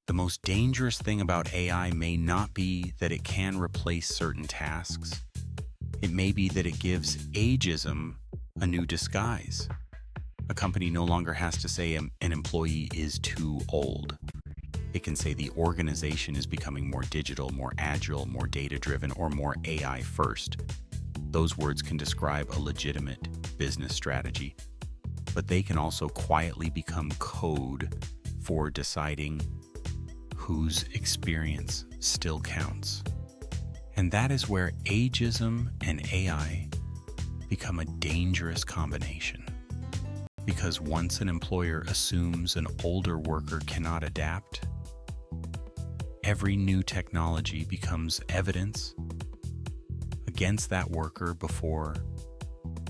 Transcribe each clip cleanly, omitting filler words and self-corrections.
The most dangerous thing about AI may not be that it can replace certain tasks. It may be that it gives ageism a new disguise. A company no longer has to say an employee is too old. It can say the organization is becoming more digital, more agile, more data-driven, or more AI first. Those words can describe a legitimate business strategy, but they can also quietly become code for deciding whose experience still counts. And that is where ageism and AI become a dangerous combination. Because once an employer assumes an older worker cannot adapt, every new technology becomes evidence against that worker before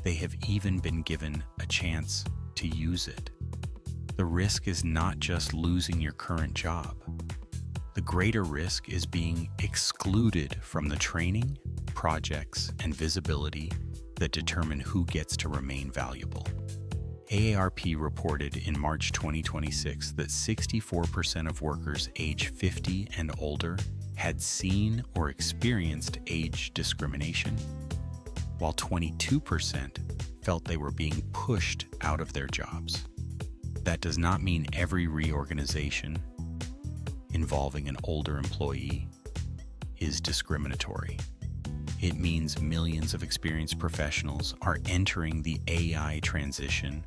they have even been given a chance to use it. The risk is not just losing your current job. The greater risk is being excluded from the training, projects, and visibility that determine who gets to remain valuable. AARP reported in March 2026 that 64% of workers age 50 and older had seen or experienced age discrimination, while 22% felt they were being pushed out of their jobs. That does not mean every reorganization involving an older employee is discriminatory. It means millions of experienced professionals are entering the AI transition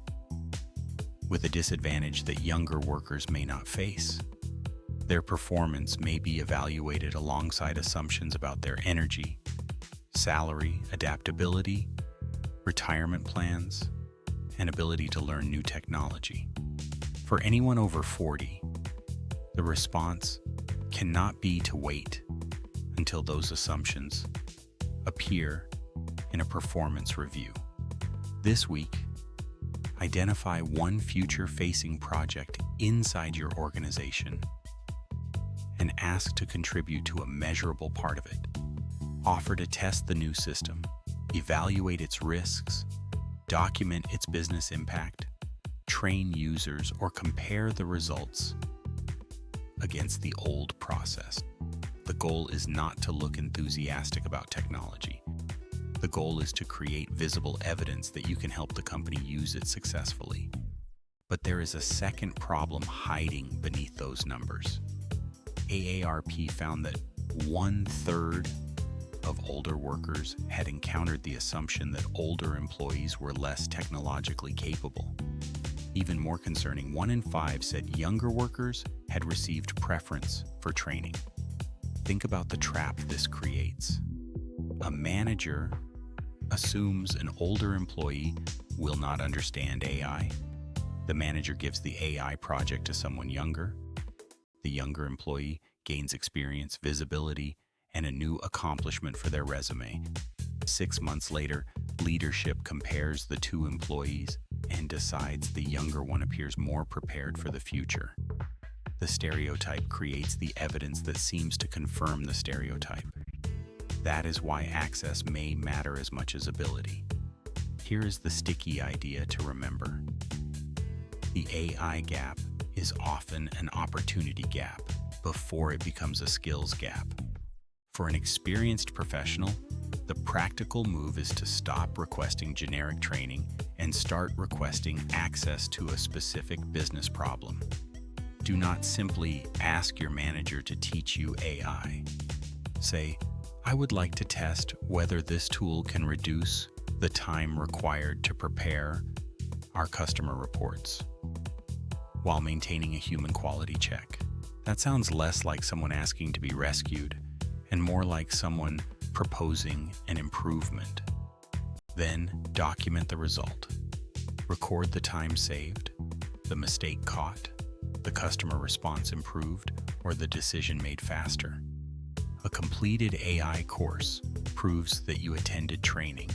with a disadvantage that younger workers may not face. Their performance may be evaluated alongside assumptions about their energy, salary, adaptability, retirement plans, and ability to learn new technology. For anyone over 40, the response cannot be to wait until those assumptions appear in a performance review. This week, identify one future-facing project inside your organization and ask to contribute to a measurable part of it. Offer to test the new system, evaluate its risks, document its business impact, train users, or compare the results against the old process. The goal is not to look enthusiastic about technology. The goal is to create visible evidence that you can help the company use it successfully. But there is a second problem hiding beneath those numbers. AARP found that 1/3 of older workers had encountered the assumption that older employees were less technologically capable. Even more concerning, 1 in 5 said younger workers had received preference for training. Think about the trap this creates. A manager assumes an older employee will not understand AI. The manager gives the AI project to someone younger. The younger employee gains experience, visibility, and a new accomplishment for their resume. 6 months later, leadership compares the two employees and decides the younger one appears more prepared for the future. The stereotype creates the evidence that seems to confirm the stereotype. That is why access may matter as much as ability. Here is the sticky idea to remember. The AI gap is often an opportunity gap before it becomes a skills gap. For an experienced professional, the practical move is to stop requesting generic training and start requesting access to a specific business problem. Do not simply ask your manager to teach you AI. Say, I would like to test whether this tool can reduce the time required to prepare our customer reports while maintaining a human quality check. That sounds less like someone asking to be rescued and more like someone proposing an improvement. Then document the result. Record the time saved, the mistake caught, the customer response improved, or the decision made faster. A completed AI course proves that you attended training.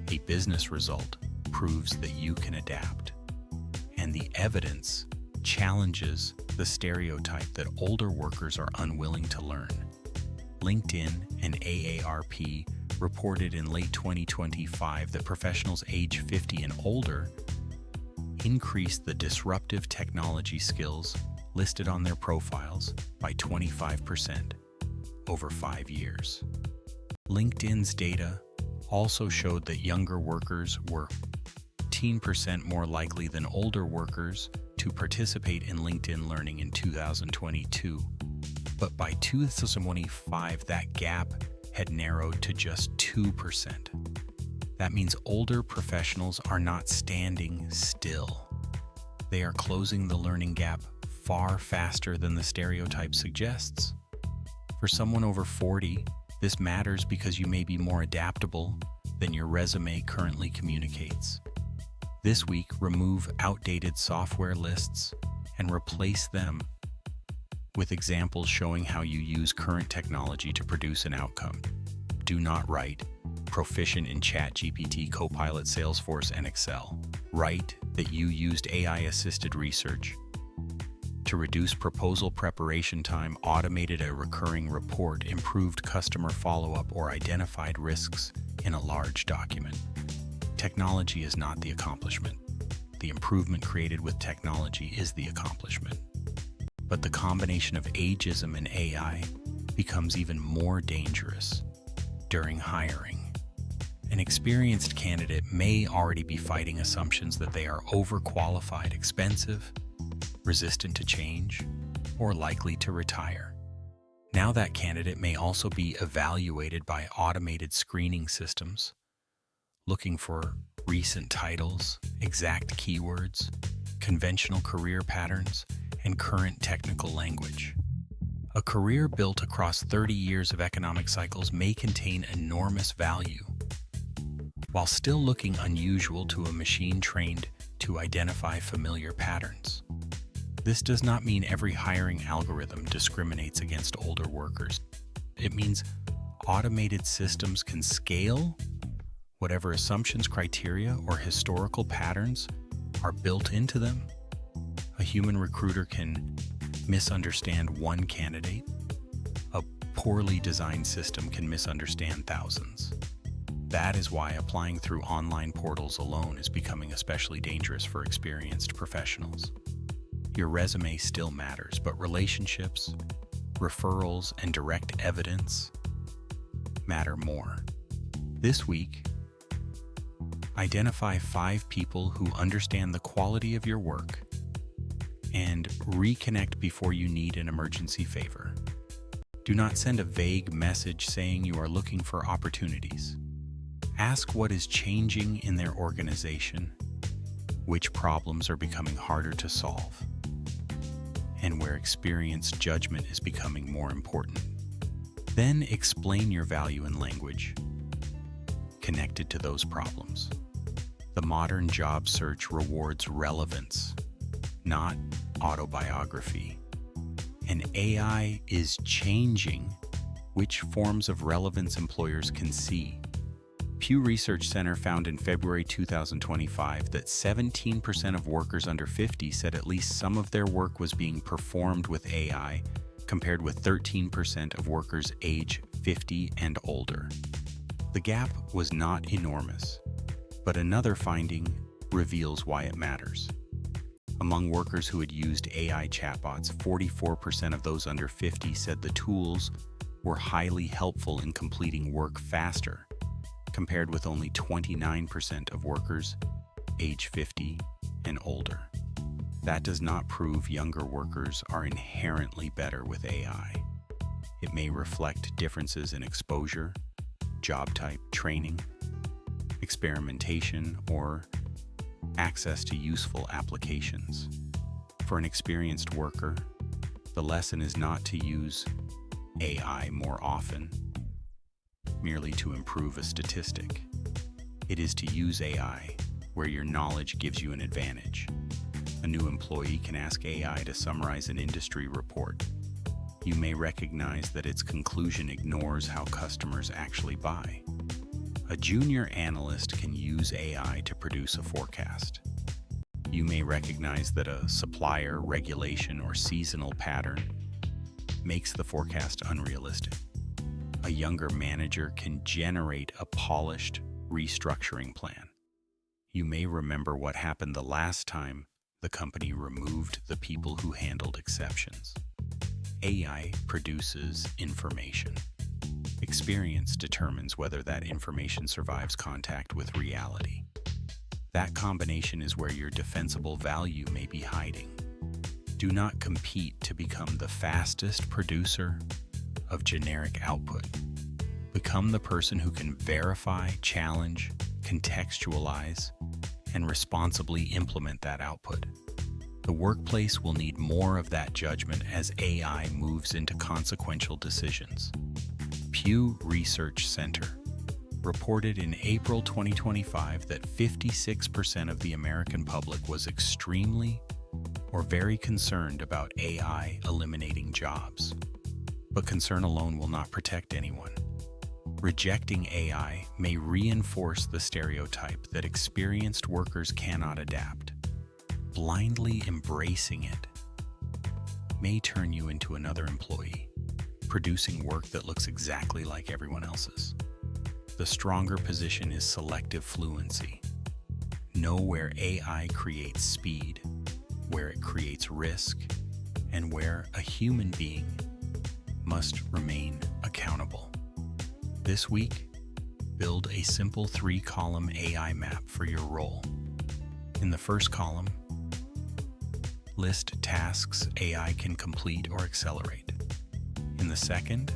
A business result proves that you can adapt. And the evidence challenges the stereotype that older workers are unwilling to learn. LinkedIn and AARP reported in late 2025 that professionals age 50 and older increased the disruptive technology skills listed on their profiles by 25% over 5 years. LinkedIn's data also showed that younger workers were 15% more likely than older workers to participate in LinkedIn Learning in 2022. But by 2025, that gap had narrowed to just 2%. That means older professionals are not standing still. They are closing the learning gap far faster than the stereotype suggests. For someone over 40, this matters because you may be more adaptable than your resume currently communicates. This week, remove outdated software lists and replace them with examples showing how you use current technology to produce an outcome. Do not write proficient in ChatGPT, Copilot, Salesforce, and Excel. Write that you used AI-assisted research to reduce proposal preparation time, automated a recurring report, improved customer follow-up, or identified risks in a large document. Technology is not the accomplishment. The improvement created with technology is the accomplishment. But the combination of ageism and AI becomes even more dangerous during hiring. An experienced candidate may already be fighting assumptions that they are overqualified, expensive, resistant to change, or likely to retire. Now that candidate may also be evaluated by automated screening systems, looking for recent titles, exact keywords, conventional career patterns, and current technical language. A career built across 30 years of economic cycles may contain enormous value, while still looking unusual to a machine trained to identify familiar patterns. This does not mean every hiring algorithm discriminates against older workers. It means automated systems can scale whatever assumptions, criteria, or historical patterns are built into them. A human recruiter can misunderstand one candidate. A poorly designed system can misunderstand thousands. That is why applying through online portals alone is becoming especially dangerous for experienced professionals. Your resume still matters, but relationships, referrals, and direct evidence matter more. This week, identify 5 people who understand the quality of your work and reconnect before you need an emergency favor. Do not send a vague message saying you are looking for opportunities. Ask what is changing in their organization, which problems are becoming harder to solve, and where experienced judgment is becoming more important. Then explain your value in language connected to those problems. The modern job search rewards relevance, not autobiography. And AI is changing which forms of relevance employers can see. Pew Research Center found in February 2025 that 17% of workers under 50 said at least some of their work was being performed with AI, compared with 13% of workers age 50 and older. The gap was not enormous, but another finding reveals why it matters. Among workers who had used AI chatbots, 44% of those under 50 said the tools were highly helpful in completing work faster, compared with only 29% of workers age 50 and older. That does not prove younger workers are inherently better with AI. It may reflect differences in exposure, job type, training, experimentation, or access to useful applications. For an experienced worker, the lesson is not to use AI more often, merely to improve a statistic. It is to use AI where your knowledge gives you an advantage. A new employee can ask AI to summarize an industry report. You may recognize that its conclusion ignores how customers actually buy. A junior analyst can use AI to produce a forecast. You may recognize that a supplier, regulation, or seasonal pattern makes the forecast unrealistic. A younger manager can generate a polished restructuring plan. You may remember what happened the last time the company removed the people who handled exceptions. AI produces information. Experience determines whether that information survives contact with reality. That combination is where your defensible value may be hiding. Do not compete to become the fastest producer of generic output. Become the person who can verify, challenge, contextualize, and responsibly implement that output. The workplace will need more of that judgment as AI moves into consequential decisions. Pew Research Center reported in April 2025 that 56% of the American public was extremely or very concerned about AI eliminating jobs. But concern alone will not protect anyone. Rejecting AI may reinforce the stereotype that experienced workers cannot adapt. Blindly embracing it may turn you into another employee, producing work that looks exactly like everyone else's. The stronger position is selective fluency. Know where AI creates speed, where it creates risk, and where a human being must remain accountable. This week, build a simple 3-column AI map for your role. In the first column, list tasks AI can complete or accelerate. In the second,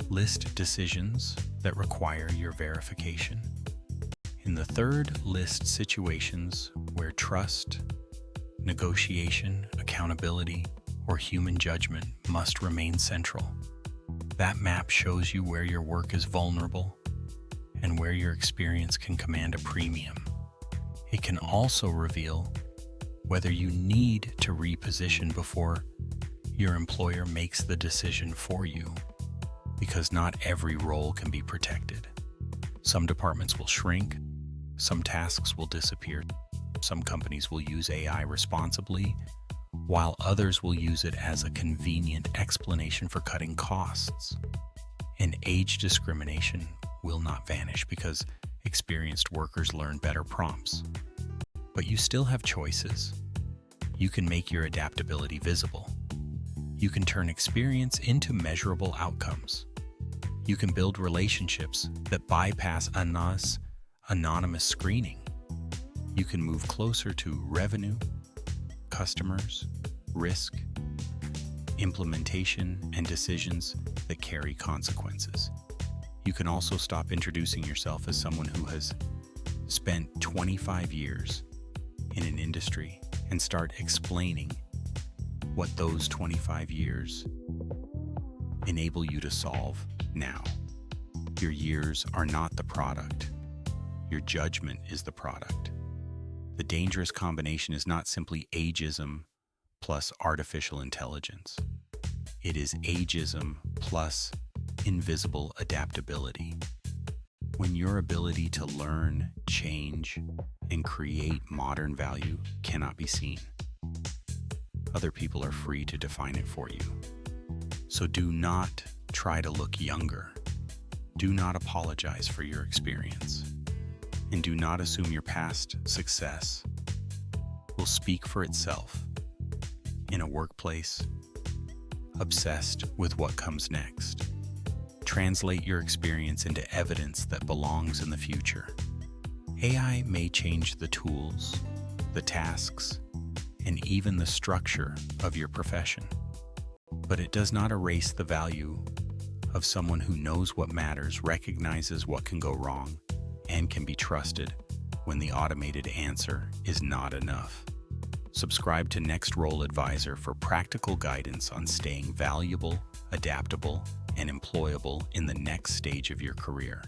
list decisions that require your verification. In the third, list situations where trust, negotiation, accountability, or human judgment must remain central. That map shows you where your work is vulnerable and where your experience can command a premium. It can also reveal whether you need to reposition before your employer makes the decision for you, because not every role can be protected. Some departments will shrink, some tasks will disappear, some companies will use AI responsibly, while others will use it as a convenient explanation for cutting costs. And age discrimination will not vanish because experienced workers learn better prompts. But you still have choices. You can make your adaptability visible. You can turn experience into measurable outcomes. You can build relationships that bypass anonymous screening. You can move closer to revenue, customers, risk, implementation, and decisions that carry consequences. You can also stop introducing yourself as someone who has spent 25 years in an industry and start explaining what those 25 years enable you to solve now. Your years are not the product. Your judgment is the product. The dangerous combination is not simply ageism plus artificial intelligence. It is ageism plus invisible adaptability. When your ability to learn, change, and create modern value cannot be seen, other people are free to define it for you. So do not try to look younger. Do not apologize for your experience. And do not assume your past success will speak for itself in a workplace obsessed with what comes next. Translate your experience into evidence that belongs in the future. AI may change the tools, the tasks, and even the structure of your profession, but it does not erase the value of someone who knows what matters, recognizes what can go wrong, and can be trusted when the automated answer is not enough. Subscribe to Next Role Advisor for practical guidance on staying valuable, adaptable, and employable in the next stage of your career.